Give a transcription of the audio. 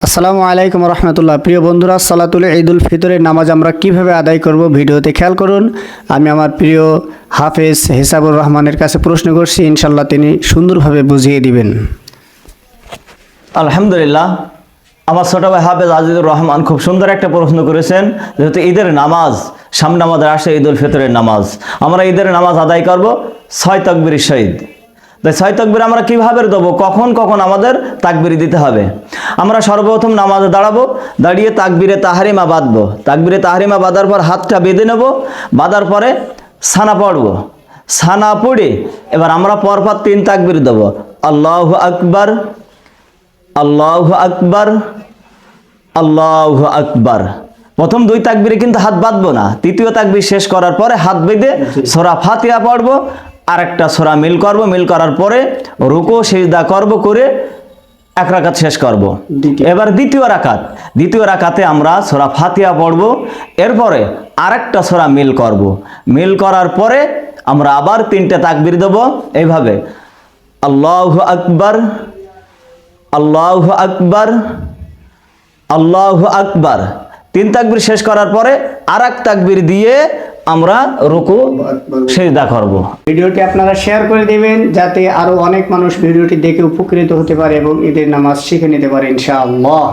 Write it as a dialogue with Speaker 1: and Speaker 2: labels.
Speaker 1: আসসালামু আলাইকুম রহমতুল্লাহ। প্রিয় বন্ধুরা, সালাতুল ঈদুল ফিতরের নামাজ আমরা কিভাবে আদায় করব ভিডিওতে খেয়াল করুন। আমি আমার প্রিয় হাফেজ হিসাবুর রহমানের কাছে প্রশ্ন করছি, ইনশাল্লাহ তিনি সুন্দরভাবে বুঝিয়ে দিবেন।
Speaker 2: আলহামদুলিল্লাহ, আমার ছোট ভাই হাফেজ আজিজুর রহমান খুব সুন্দর একটা প্রশ্ন করেছেন। যেহেতু ঈদের নামাজ সামনে আমাদের আসে, ঈদুল ফিতরের নামাজ, আমরা ঈদের নামাজ আদায় করব 6 তাকবীরের সহিত। তাই 6 তাকবীর আমরা কিভাবে দেবো, কখন কখন আমাদের তাকবীর দিতে হবে? আমরা সর্বপ্রথম নামাজে দাঁড়াবো, দাঁড়িয়ে তাকবীরে তাহরিমা বাঁধবো। তাকবীরে তাহরিমা বাঁধার পর হাতটা বেঁধে নেব, বাঁধার পরে সানা পড়বো। সানা পড়ে এবার আমরা পরপর 3 তাকবীর দেবো। আল্লাহু আকবার, আল্লাহু আকবার, আল্লাহু আকবার। প্রথম 2 তাকবীরে কিন্তু হাত বাঁধবো না। তৃতীয় তাকবীর শেষ করার পরে হাত বেঁধে সূরা ফাতিহা পড়বো, আরেকটা সূরা মিল করব, মিল করার পরে রুকু সিজদা করব, করে 1 রাকাত শেষ করব। এবার দ্বিতীয় রাকাতে আমরা সূরা ফাতিহা পড়ব, এরপরে আরেকটা সূরা মিল করব, মিল করার পরে আমরা আবার 3টে তাকবীর দেব এইভাবে। আল্লাহু আকবার, আল্লাহু আকবার, আল্লাহু আকবার। 3 তাকবীর শেষ করার পরে আরেক তাকবীর দিয়ে আমরা রুকু সিজদা করব।
Speaker 1: ভিডিওটি আপনারা শেয়ার করে দেবেন যাতে আরো অনেক মানুষ ভিডিওটি দেখে উপকৃত হতে পারে এবং ঈদের নামাজ শিখে নিতে পারে ইনশাআল্লাহ।